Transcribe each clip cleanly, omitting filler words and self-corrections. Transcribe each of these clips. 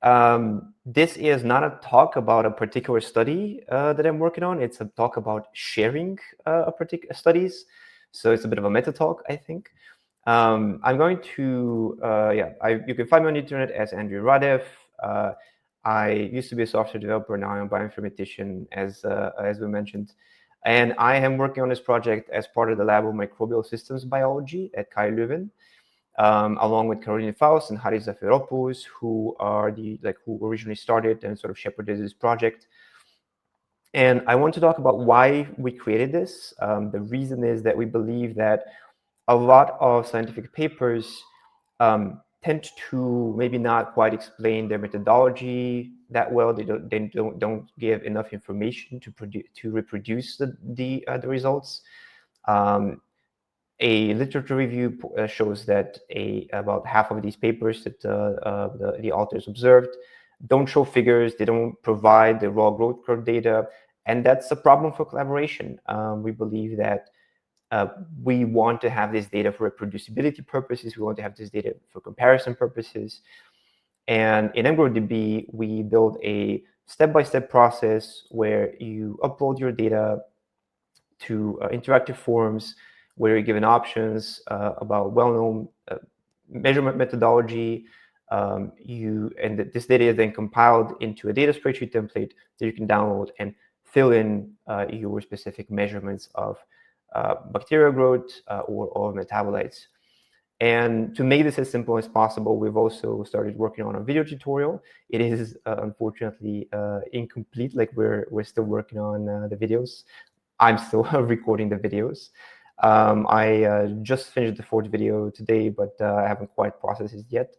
This is not a talk about a particular study that I'm working on. It's a talk about sharing a particular studies. So it's a bit of a meta talk, I think. I'm going to, you can find me on the internet as Andrey Radev. I used to be a software developer, now I'm a bioinformatician, as we mentioned. And I am working on this project as part of the lab of microbial systems biology at KU Leuven, along with Caroline Faust and Haris Zafiropoulos, who are who originally started and sort of shepherded this project. And I want to talk about why we created this. The reason is that we believe that a lot of scientific papers tend to maybe not quite explain their methodology that well. They don't give enough information to reproduce the results. A literature review shows that about half of these papers that the authors observed don't show figures. They don't provide the raw growth curve data, and that's a problem for collaboration. We believe that we want to have this data for reproducibility purposes. We want to have this data for comparison purposes. And in mGrowthDB, we build a step-by-step process where you upload your data to interactive forums where you're given options about well-known measurement methodology. This data is then compiled into a data spreadsheet template that you can download and fill in your specific measurements of bacterial growth or metabolites. And to make this as simple as possible, we've also started working on a video tutorial. It is unfortunately incomplete. Like we're still working on the videos. I'm still recording the videos. I just finished the 4th video today, but I haven't quite processed it yet.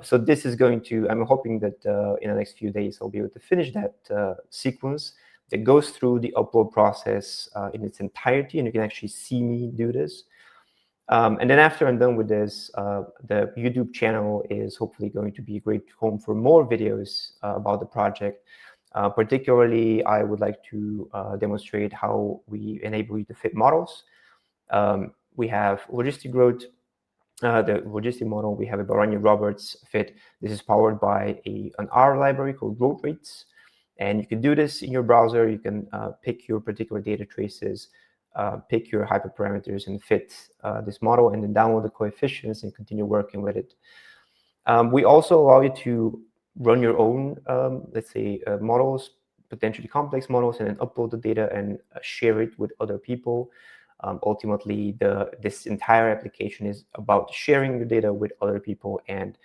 So this is going to, I'm hoping that in the next few days, I'll be able to finish that sequence that goes through the upload process in its entirety, and you can actually see me do this. And then after I'm done with this, the YouTube channel is hopefully going to be a great home for more videos about the project. Particularly, I would like to demonstrate how we enable you to fit models. We have logistic growth, the logistic model. We have a Barani-Roberts fit. This is powered by an R library called growth rates. And you can do this in your browser. You can pick your particular data traces, pick your hyperparameters and fit this model, and then download the coefficients and continue working with it. We also allow you to run your own, let's say, models, potentially complex models, and then upload the data and share it with other people. Ultimately, this entire application is about sharing your data with other people and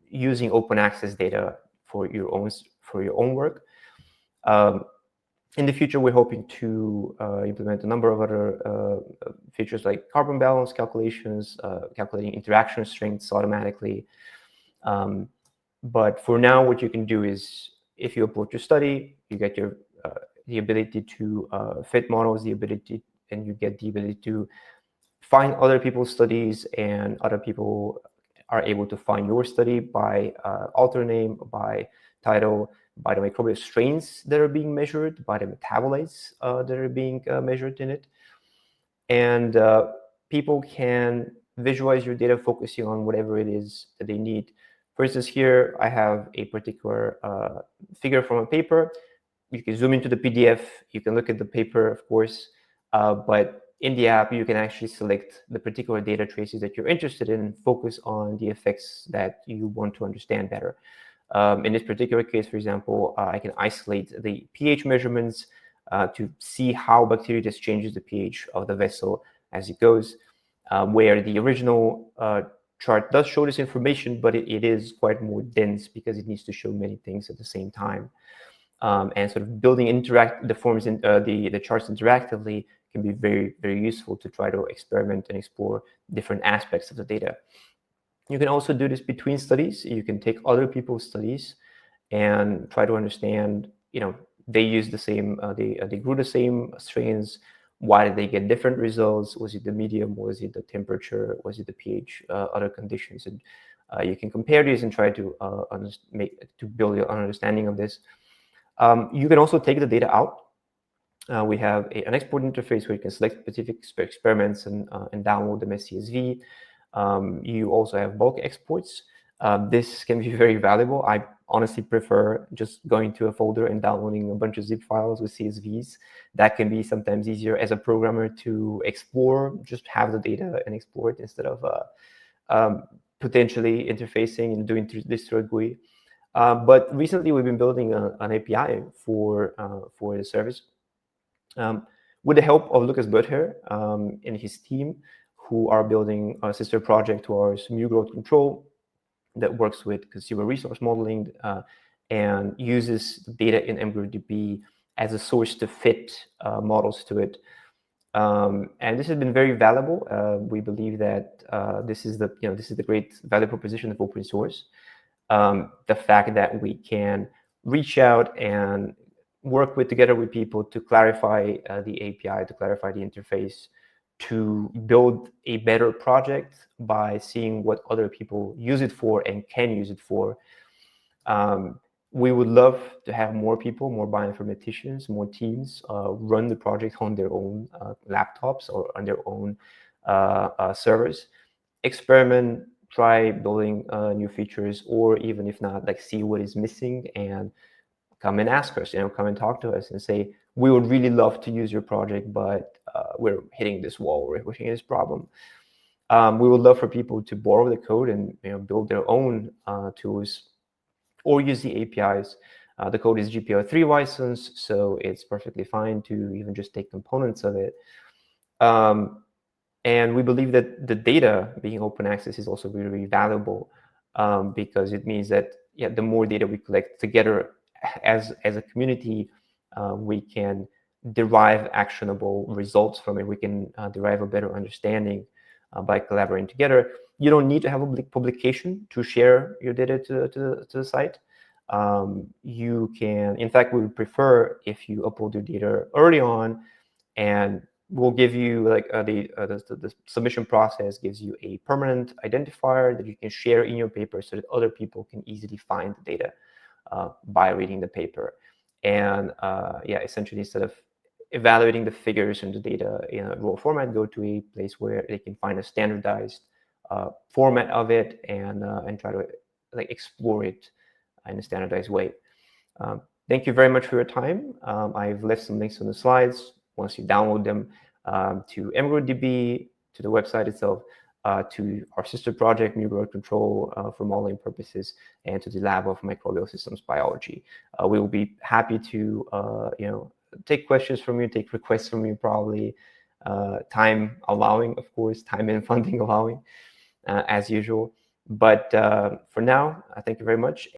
using open access data for your own work. In the future, we're hoping to implement a number of other features like carbon balance calculations, calculating interaction strengths automatically. But for now, what you can do is, if you upload your study, you get your the ability to fit models, and you get the ability to find other people's studies, and other people are able to find your study by author name, by title, by the microbial strains that are being measured, by the metabolites that are being measured in it. And people can visualize your data focusing on whatever it is that they need. For instance, here I have a particular figure from a paper. You can zoom into the PDF. You can look at the paper, of course. But in the app, you can actually select the particular data traces that you're interested in and focus on the effects that you want to understand better. In this particular case, for example, I can isolate the pH measurements to see how bacteria just changes the pH of the vessel as it goes, where the original chart does show this information, but it is quite more dense because it needs to show many things at the same time. And sort of building the forms in the charts interactively can be very, very useful to try to experiment and explore different aspects of the data. You can also do this between studies. You can take other people's studies and try to understand, they use the same, they grew the same strains. Why did they get different results? Was it the medium? Was it the temperature? Was it the pH? Other conditions? And you can compare these and try to build your understanding of this. You can also take the data out. We have an export interface where you can select specific experiments and download them as CSV. You also have bulk exports. This can be very valuable. I honestly prefer just going to a folder and downloading a bunch of zip files with CSVs. That can be sometimes easier as a programmer to explore, just have the data and explore it instead of potentially interfacing and doing this through a GUI. But recently we've been building an API for the service with the help of Lucas Buther and his team, who are building a sister project to our mGrowth Control that works with consumer resource modeling and uses data in mGrowthDB as a source to fit models to it. And this has been very valuable. We believe that this is the great value proposition of open source. The fact that we can reach out and work together with people to clarify the API, to clarify the interface, to build a better project by seeing what other people use it for and can use it for. We would love to have more people, more bioinformaticians, more teams run the project on their own laptops or on their own servers. Experiment, try building new features, or even if not, like see what is missing and come and ask us, come and talk to us and say, we would really love to use your project, but we're hitting this wall, we're hitting this problem. We would love for people to borrow the code and build their own tools or use the APIs. The code is GPL3 licensed, so it's perfectly fine to even just take components of it. And we believe that the data being open access is also really, really valuable because it means that the more data we collect together as a community, we can derive actionable results from it. We can derive a better understanding by collaborating together. You don't need to have a publication to share your data to the site. You can, in fact, we would prefer if you upload your data early on, and we'll give you like the submission process gives you a permanent identifier that you can share in your paper so that other people can easily find the data by reading the paper. And essentially, instead of evaluating the figures and the data in a raw format, go to a place where they can find a standardized format of it and try to explore it in a standardized way. Thank you very much for your time. I've left some links on the slides. Once you download them, to mGrowthDB, to the website itself, to our sister project, mGrowth Control, for modeling purposes, and to the lab of microbial systems biology. We will be happy to take questions from you, take requests from you, probably time allowing, of course, time and funding allowing, as usual. But for now, thank you very much.